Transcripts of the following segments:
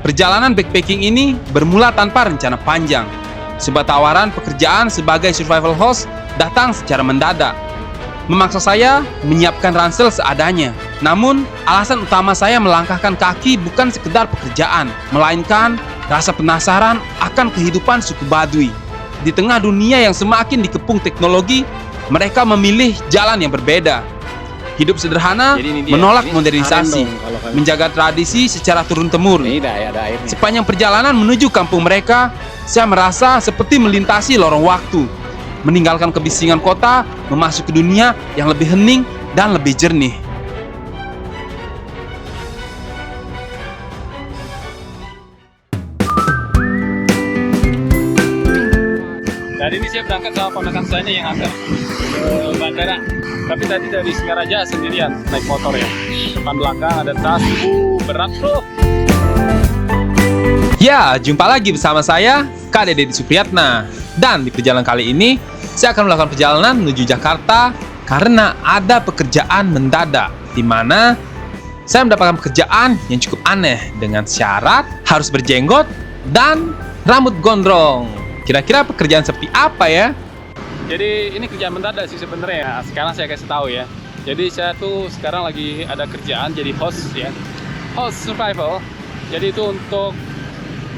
Perjalanan backpacking ini bermula tanpa rencana panjang. Sebuah tawaran pekerjaan sebagai survival host datang secara mendadak. Memaksa saya menyiapkan ransel seadanya. Namun, alasan utama saya melangkahkan kaki bukan sekedar pekerjaan, melainkan rasa penasaran akan kehidupan suku Baduy. Di tengah dunia yang semakin dikepung teknologi, mereka memilih jalan yang berbeda. Hidup sederhana, menolak modernisasi, menjaga tradisi secara turun-temurun. Sepanjang perjalanan menuju kampung mereka, saya merasa seperti melintasi lorong waktu, meninggalkan kebisingan kota, memasuki dunia yang lebih hening dan lebih jernih. Tadi ini saya berangkat sama ponakan saya yang akan ke bandara. Tapi tadi dari Singaraja sendirian naik motor ya. Depan belakang ada tas, berat bro. Ya, jumpa lagi bersama saya, Kak Dede Supriyatna. Dan di perjalanan kali ini, saya akan melakukan perjalanan menuju Jakarta karena ada pekerjaan mendadak, di mana saya mendapatkan pekerjaan yang cukup aneh dengan syarat harus berjenggot dan rambut gondrong. Kira-kira pekerjaan seperti apa ya? Jadi ini kerjaan mendadak sih sebenarnya ya. Sekarang saya kasih tahu ya. Jadi saya tuh sekarang lagi ada kerjaan jadi host ya. Host survival. Jadi itu untuk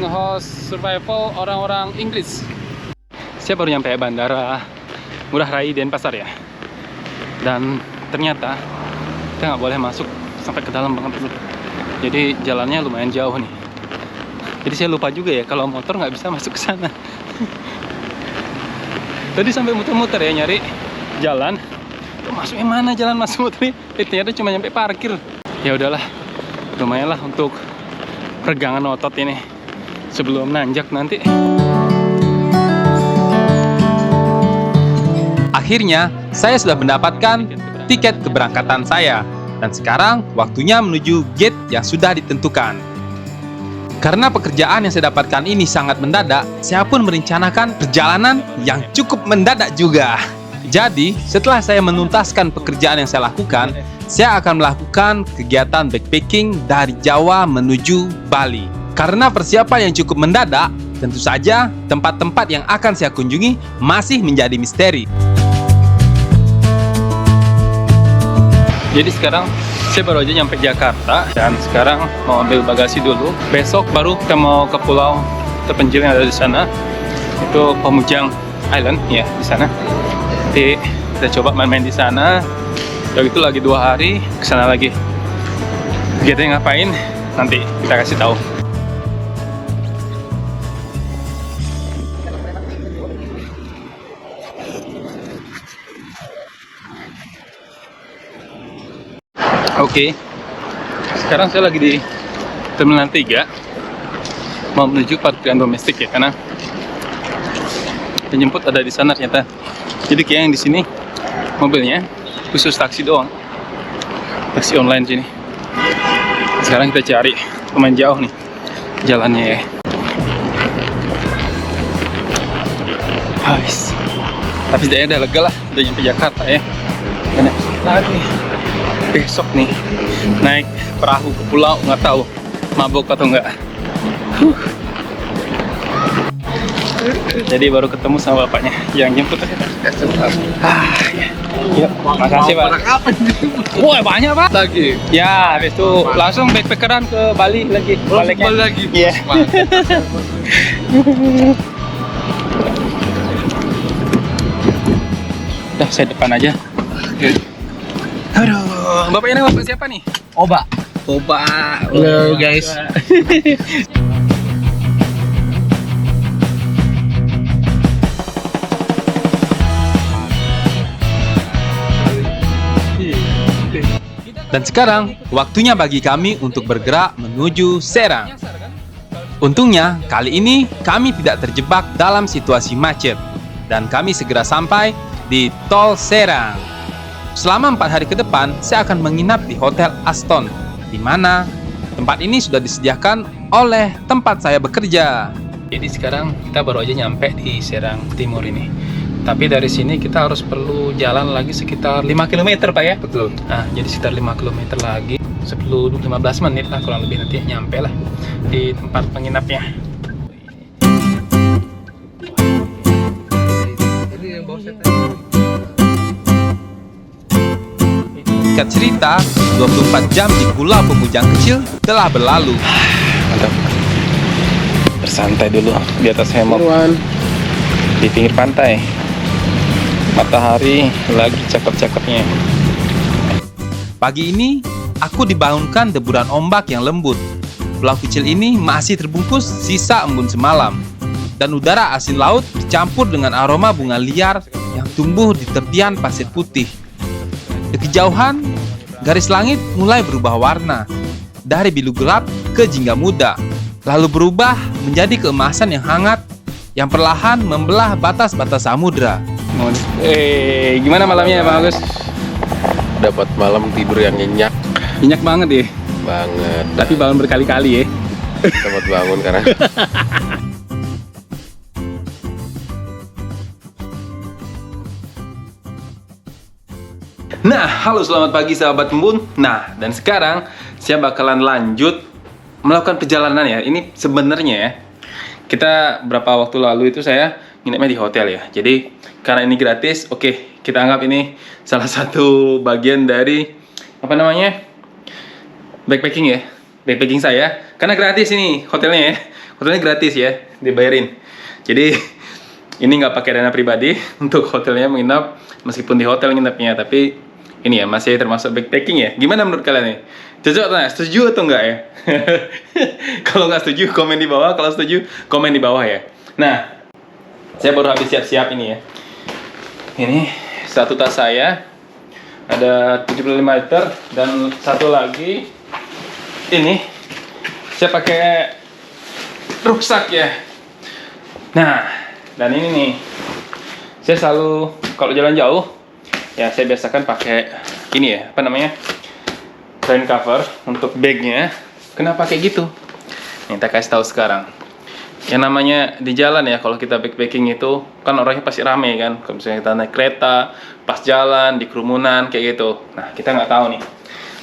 nge-host survival orang-orang Inggris. Saya baru nyampe bandara Ngurah Rai Denpasar ya. Dan ternyata kita nggak boleh masuk sampai ke dalam banget dulu. Jadi jalannya lumayan jauh nih. Jadi saya lupa juga ya kalau motor nggak bisa masuk ke sana. Tadi sampai muter-muter ya nyari jalan. Masuk yang mana jalan masuk muter? Ternyata cuma nyampe parkir. Ya udahlah, lumayan lah untuk peregangan otot ini sebelum nanjak nanti. Akhirnya, saya sudah mendapatkan tiket keberangkatan saya. Dan sekarang waktunya menuju gate yang sudah ditentukan. Karena pekerjaan yang saya dapatkan ini sangat mendadak, saya pun merencanakan perjalanan yang cukup mendadak juga. Jadi, setelah saya menuntaskan pekerjaan yang saya lakukan, saya akan melakukan kegiatan backpacking dari Jawa menuju Bali. Karena persiapan yang cukup mendadak, tentu saja tempat-tempat yang akan saya kunjungi masih menjadi misteri. Jadi sekarang saya baru aja nyampe Jakarta dan sekarang mau ambil bagasi dulu. Besok baru kita mau ke pulau terpencil yang ada di sana. Itu Pamujang Island ya di sana. Nanti kita coba main-main di sana. Udah gitu lagi 2 hari ke sana lagi. Kegiatan ngapain? Nanti kita kasih tahu. Oke, sekarang saya lagi di Terminal 3 mau menuju parkiran domestik ya, karena penjemput ada di sana ternyata. Jadi kayak yang di sini mobilnya khusus taksi doang, taksi online sini. Sekarang kita cari, lumayan jauh nih jalannya ya. Guys, tapi saya udah lega lah, udah nyampe Jakarta ya. Dan lagi besok nih naik perahu ke pulau, nggak tahu mabuk atau enggak. Jadi baru ketemu sama bapaknya yang jemput. Ya, makasih Pak. Wah banyak Pak. Lagi. Ya, habis itu langsung backpackeran ke Bali lagi. Baliknya. Balik lagi. Iya. Udah, saya depan aja. Oke. Aduh, bapaknya ini bapak siapa nih? Oba. Oba. Halo guys. Dan sekarang, waktunya bagi kami untuk bergerak menuju Serang. Untungnya, kali ini kami tidak terjebak dalam situasi macet. Dan kami segera sampai di Tol Serang. Selama 4 hari ke depan, saya akan menginap di Hotel Aston, di mana tempat ini sudah disediakan oleh tempat saya bekerja. Jadi sekarang kita baru aja nyampe di Serang Timur ini. Tapi dari sini kita harus perlu jalan lagi sekitar 5 km Pak ya? Betul. Nah, jadi sekitar 5 km lagi 10-15 menit lah kurang lebih nanti nyampe lah di tempat penginapnya. Singkat cerita, 24 jam di Pulau Pemujang Kecil telah berlalu. Mantap. Bersantai dulu di atas hemok di pinggir pantai. Matahari lagi cakep-cakepnya. Pagi ini, aku dibangunkan deburan ombak yang lembut. Pulau kecil ini masih terbungkus sisa embun semalam. Dan udara asin laut bercampur dengan aroma bunga liar yang tumbuh di tepian pasir putih. Di kejauhan, garis langit mulai berubah warna. Dari biru gelap ke jingga muda. Lalu berubah menjadi keemasan yang hangat yang perlahan membelah batas-batas samudra. Gimana malamnya Bang Agus? Dapat malam tidur yang nyenyak Minyak banget ya, banget. tapi bangun berkali-kali ya. Dapat bangun karena Nah, halo selamat pagi sahabat embun. Nah, dan sekarang saya bakalan lanjut melakukan perjalanan ya. Ini sebenarnya ya, kita berapa waktu lalu itu saya nginepnya di hotel ya. Jadi karena ini gratis, oke, kita anggap ini salah satu bagian dari apa namanya, backpacking ya, backpacking saya. Karena gratis ini hotelnya ya, hotelnya gratis ya, dibayarin. Jadi ini nggak pakai dana pribadi untuk hotelnya menginap, meskipun di hotel nginepnya, tapi ini ya masih termasuk backpacking ya. Gimana menurut kalian nih? Cocok atau nggak? Setuju atau enggak ya? Kalau nggak setuju komen di bawah, kalau setuju komen di bawah ya. Nah, saya baru habis siap-siap ini ya. Ini satu tas saya ada 75 liter dan satu lagi ini saya pakai rucksack ya. Nah, dan ini nih saya selalu kalau jalan jauh ya saya biasakan pakai ini ya, apa namanya, rain cover untuk bagnya. Kenapa kayak gitu? Nih, kita kasih tahu sekarang. Yang namanya di jalan ya, kalau kita backpacking itu kan orangnya pasti rame kan. Kalau misalnya kita naik kereta, pas jalan, di kerumunan kayak gitu. Nah, kita nggak tahu nih.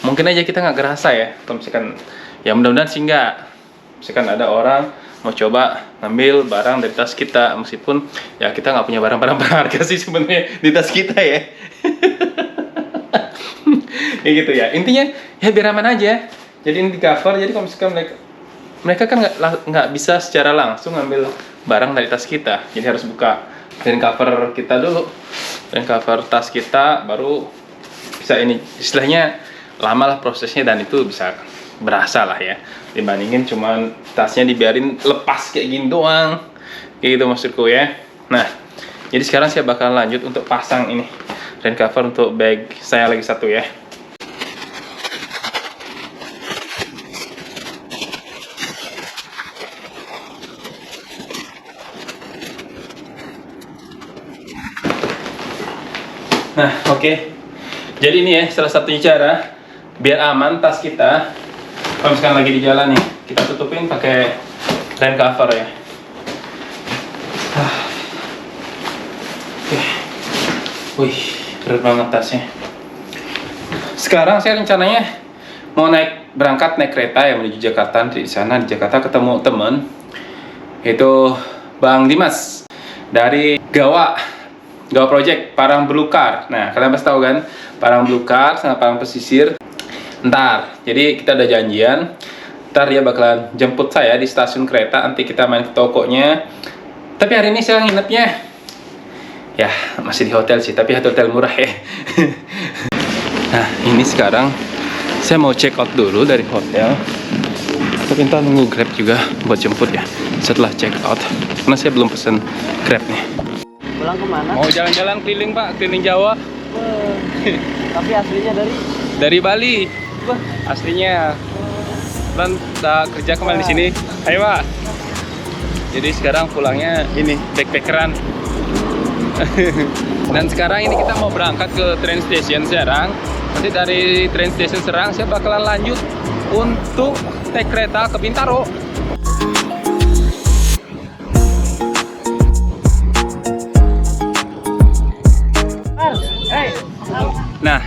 Mungkin aja kita nggak gerasa ya. Kalau misalkan, ya mudah-mudahan sih nggak. Misalkan ada orang mau coba ngambil barang dari tas kita, meskipun ya kita nggak punya barang-barang berharga sih sebenarnya di tas kita ya. Kayak gitu ya. Intinya ya biar aman aja. Jadi ini di cover. Jadi kalau misalkan mereka kan nggak bisa secara langsung ngambil barang dari tas kita. Jadi harus buka rain cover kita dulu, rain cover tas kita, baru bisa ini. Istilahnya lama lah prosesnya dan itu bisa berasa lah ya, dibandingin cuman tasnya dibiarin lepas kayak gini doang, kayak gitu maksudku ya. Nah, jadi sekarang saya bakal lanjut untuk pasang ini rain cover untuk bag saya lagi satu ya. Nah, oke. Jadi ini ya salah satunya cara biar aman tas kita. Kalau misalkan lagi di jalan nih, kita tutupin pakai rain cover ya. Oke. Wih, berat banget tasnya. Sekarang saya rencananya mau berangkat naik kereta ya menuju Jakarta. Di sana di Jakarta ketemu temen, yaitu Bang Dimas dari Gawa Project Parang Belukar. Nah, kalian pasti tahu kan Parang Belukar sama Parang Pesisir. Ntar, jadi kita udah janjian. Ntar dia bakalan jemput saya di stasiun kereta. Nanti kita main ke tokonya. Tapi hari ini saya nginepnya ya masih di hotel sih, tapi hotel murah ya. Nah, ini sekarang saya mau check out dulu dari hotel. Tapi ntar nunggu Grab juga buat jemput ya setelah check out. Karena saya belum pesen Grab nih. Pulang kemana? Mau jalan-jalan keliling Pak, keliling Jawa. Tapi aslinya Dari Bali. Wah. Aslinya. Dan kerja kembali di sini. Ayo Pak. Jadi sekarang pulangnya ini backpackeran. Dan sekarang ini kita mau berangkat ke train station Serang. Nanti dari train station Serang saya bakalan lanjut untuk naik kereta ke Bintaro.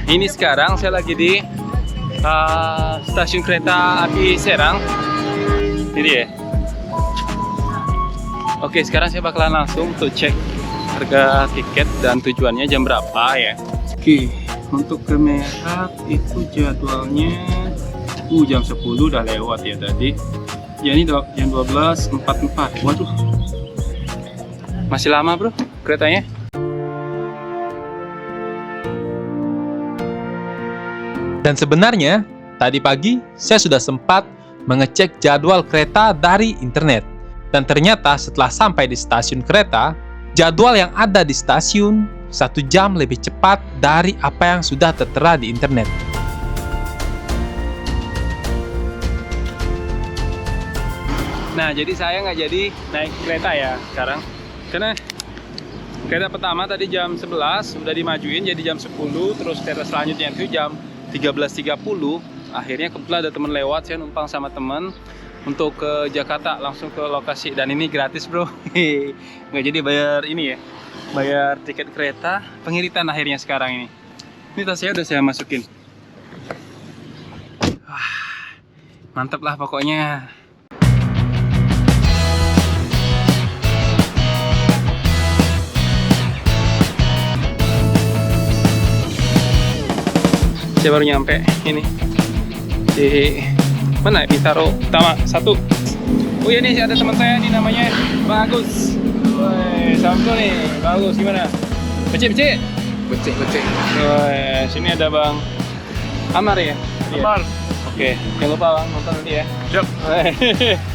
ini sekarang saya lagi di stasiun kereta api Serang. Ini dia. Oke, sekarang saya bakalan langsung tuh cek harga tiket dan tujuannya jam berapa ya. Oke, untuk ke Merak itu jadwalnya jam 10 udah lewat ya tadi. Ya ini jam 12.44. Waduh. Masih lama, Bro, keretanya. Dan sebenarnya, tadi pagi saya sudah sempat mengecek jadwal kereta dari internet. Dan ternyata setelah sampai di stasiun kereta, jadwal yang ada di stasiun 1 jam lebih cepat dari apa yang sudah tertera di internet. Nah, jadi saya nggak jadi naik kereta ya sekarang. Karena kereta pertama tadi jam 11 udah dimajuin jadi jam 10, terus kereta selanjutnya itu jam 13.30. Akhirnya kebetulan ada teman lewat, saya numpang sama teman untuk ke Jakarta, langsung ke lokasi. Dan ini gratis, bro. Nggak jadi bayar ini ya, bayar tiket kereta, pengiritan akhirnya sekarang ini. Ini tas saya udah saya masukin. Wah, mantep lah pokoknya. Saya baru nyampe ini di mana? Di Taro Utama 1. Oh iya nih, ada teman saya nih namanya Bagus. Woi, sambil nih, Bagus gimana? Becek. Woi, sini ada Bang Amar ya. Amar. Oke, jangan lupa Bang nonton nanti ya. Siap.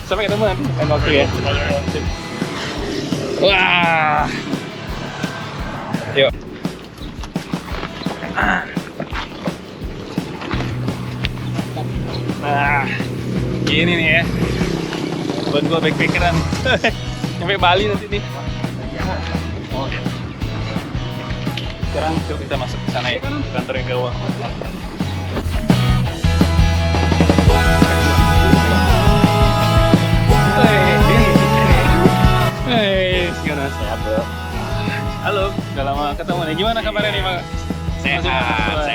Sampai ketemu nanti lain waktu ya. Wah. Yuk. Nah, gini nih ya, buat gua backpackeran. Sampai Bali nanti nih. Sekarang coba kita masuk ke sana ya, kantor yang gawang. Hey, gimana? Sehat, bro. Halo, udah lama ketemu nih. Gimana kabarnya nih, Bang? Sehat.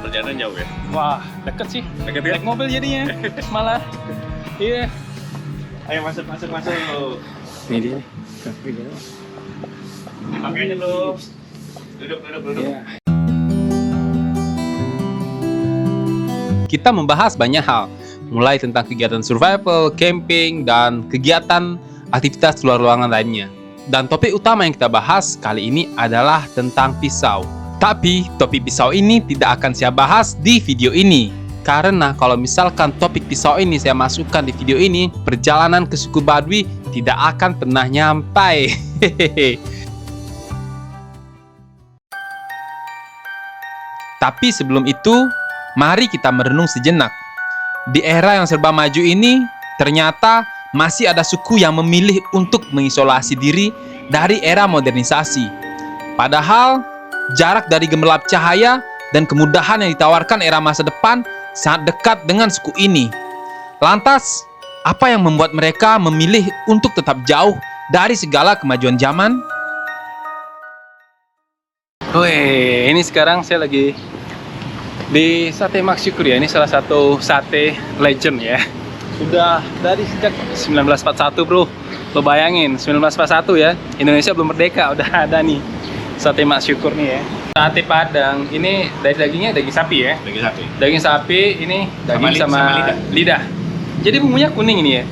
Perjalanan jauh ya? Wah, deket sih. Deket ya? Naik mobil jadinya, malah. Iya. Ayo masuk. Ini dia. Pakainya dulu. Duduk. Iya. Kita membahas banyak hal, mulai tentang kegiatan survival, camping, dan kegiatan aktivitas luar ruangan lainnya. Dan topik utama yang kita bahas kali ini adalah tentang pisau. Tapi topik pisau ini tidak akan saya bahas di video ini. Karena kalau misalkan topik pisau ini saya masukkan di video ini, perjalanan ke suku Baduy tidak akan pernah nyampai. Tapi sebelum itu, mari kita merenung sejenak. Di era yang serba maju ini, ternyata masih ada suku yang memilih untuk mengisolasi diri dari era modernisasi. Padahal, jarak dari gemerlap cahaya dan kemudahan yang ditawarkan era masa depan sangat dekat dengan suku ini. Lantas, apa yang membuat mereka memilih untuk tetap jauh dari segala kemajuan zaman? Wih, ini sekarang saya lagi di Sate Mak Syukur ya. Ini salah satu sate legend ya. Sudah dari sejak 1941, bro. Lo bayangin, 1941 ya. Indonesia belum merdeka, udah ada nih Sate Mak Syukur nih ya. Sate Padang, ini dari dagingnya daging sapi ya. Daging sapi, ini daging sama lidah. Jadi bumbunya kuning ini ya.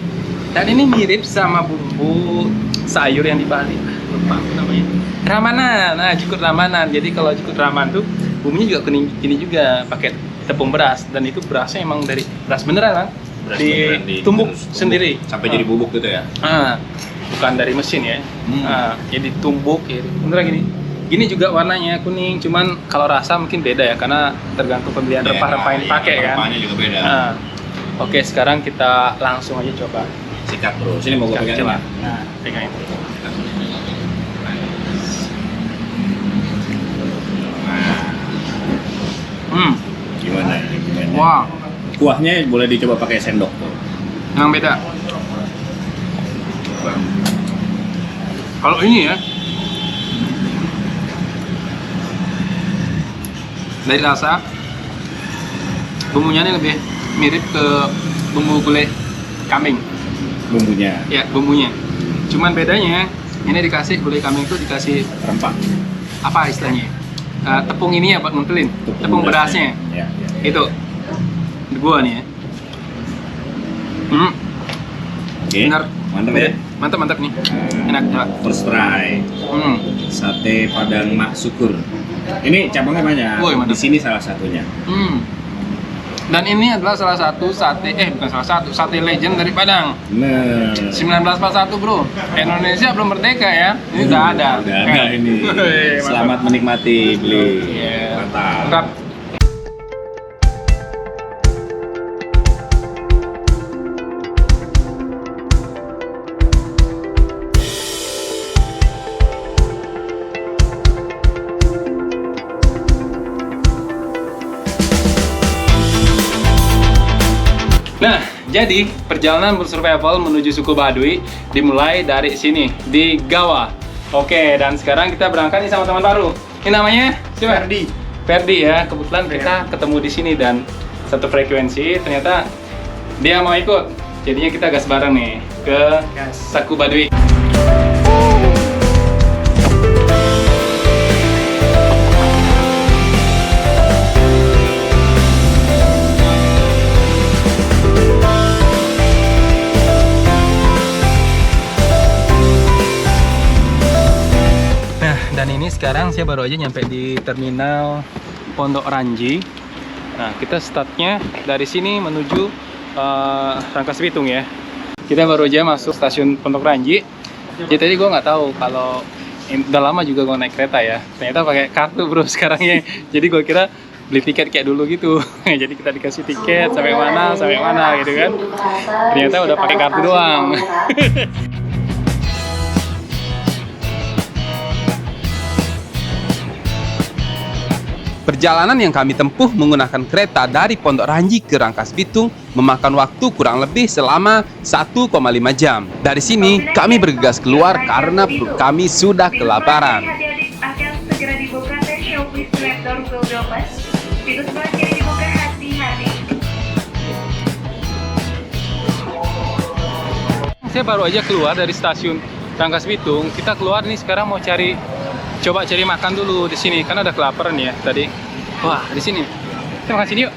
Dan ini mirip sama bumbu sayur yang di Bali. Lupa apa namanya. Ramanan. Nah, jukut ramanan. Jadi kalau jukut raman tuh bumbunya juga kuning gini juga, pakai tepung beras. Dan itu berasnya emang dari beras beneran kan? Ditumbuk sendiri. Sampai jadi bubuk gitu ya? Bukan dari mesin ya. Jadi tumbuk ya. Beneran gini. Gini juga warnanya kuning, cuman kalau rasa mungkin beda ya, karena tergantung pembelian rempah-rempah yang dipakai kan. Rempahnya juga beda. Oke, sekarang kita langsung aja coba. Sikat bro, sini mau gue pegang coba. ini. Nah, pegang itu. Gimana? Wah, Kuahnya boleh dicoba pakai sendok tuh. yang beda. Kalau ini ya, Dari rasa, bumbunya ini lebih mirip ke bumbu gulai kambing. Bumbunya Ya, bumbunya. Cuman bedanya, ini dikasih gulai kambing itu dikasih rempah. apa istilahnya? Tepung ini ya buat nguntelin. Tepung berasnya. Ya, ya. Itu. Gua nih ya. Oke. Benar. Mantap ya. Mantap nih. Enak banget. First try. Sate Padang Mak Syukur. Ini cabangnya banyak. Woi, mantap. Di sini salah satunya. Dan ini adalah salah satu sate, bukan salah satu, sate legend dari Padang. Nah, 1941 bro, Indonesia belum merdeka ya, ini udah ada. Udah ada ini. Mantap. Selamat menikmati, beli. Iya. Mantap. Mantap. Nah, jadi perjalanan bersurvival menuju suku Baduy dimulai dari sini, di Gawa. Oke, dan sekarang kita berangkat nih sama teman baru. Ini namanya siapa? Ferdi ya. Kebetulan kita ketemu di sini dan satu frekuensi. Ternyata dia mau ikut. Jadinya kita gas bareng nih ke suku Baduy. Dan ini sekarang saya baru aja nyampe di terminal Pondok Ranji. Nah, kita startnya dari sini menuju Rangkas Bitung ya. Kita baru aja masuk stasiun Pondok Ranji. Jadi tadi gue nggak tahu kalau udah lama juga gue naik kereta ya. Ternyata pakai kartu bro sekarang ya. Jadi gue kira beli tiket kayak dulu gitu. Jadi kita dikasih tiket sampai mana gitu kan. Ternyata udah pakai kartu doang. Perjalanan yang kami tempuh menggunakan kereta dari Pondok Ranji ke Rangkas Bitung memakan waktu kurang lebih selama 1,5 jam. Dari sini kami bergegas keluar karena perut kami sudah kelaparan. Akan segera dibuka dan show please let door will be open. Pintu sebelah kiri dibuka, hati-hati. Saya baru aja keluar dari stasiun Rangkas Bitung. Kita keluar nih sekarang mau coba cari makan dulu di sini karena ada kelaparan ya tadi. Wah, di sini. Kita makan sini yuk.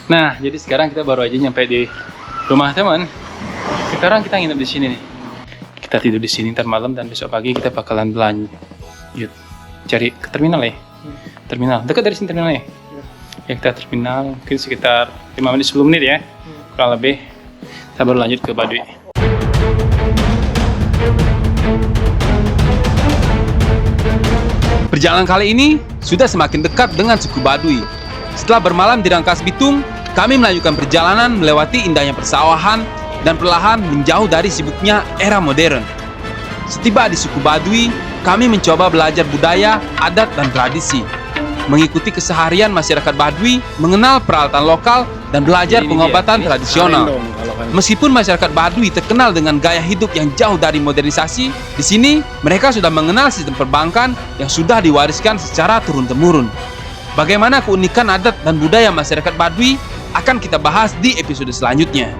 Nah, jadi sekarang kita baru aja nyampe di rumah teman. Sekarang kita nginep di sini nih. Kita tidur di sini ntar malam dan besok pagi kita bakalan lanjut cari ke terminal ya. Terminal dekat dari sini terminalnya. Ya, kita terminal mungkin sekitar 5 menit 10 menit ya. Kurang lebih. Kita baru lanjut ke Baduy. Perjalanan kali ini sudah semakin dekat dengan suku Baduy. Setelah bermalam di Rangkas Bitung, kami melanjutkan perjalanan melewati indahnya persawahan dan perlahan menjauh dari sibuknya era modern. Setiba di suku Baduy, kami mencoba belajar budaya, adat, dan tradisi. Mengikuti keseharian masyarakat Baduy, mengenal peralatan lokal, dan belajar pengobatan tradisional. Meskipun masyarakat Baduy terkenal dengan gaya hidup yang jauh dari modernisasi, di sini mereka sudah mengenal sistem perbankan yang sudah diwariskan secara turun-temurun. Bagaimana keunikan adat dan budaya masyarakat Baduy akan kita bahas di episode selanjutnya.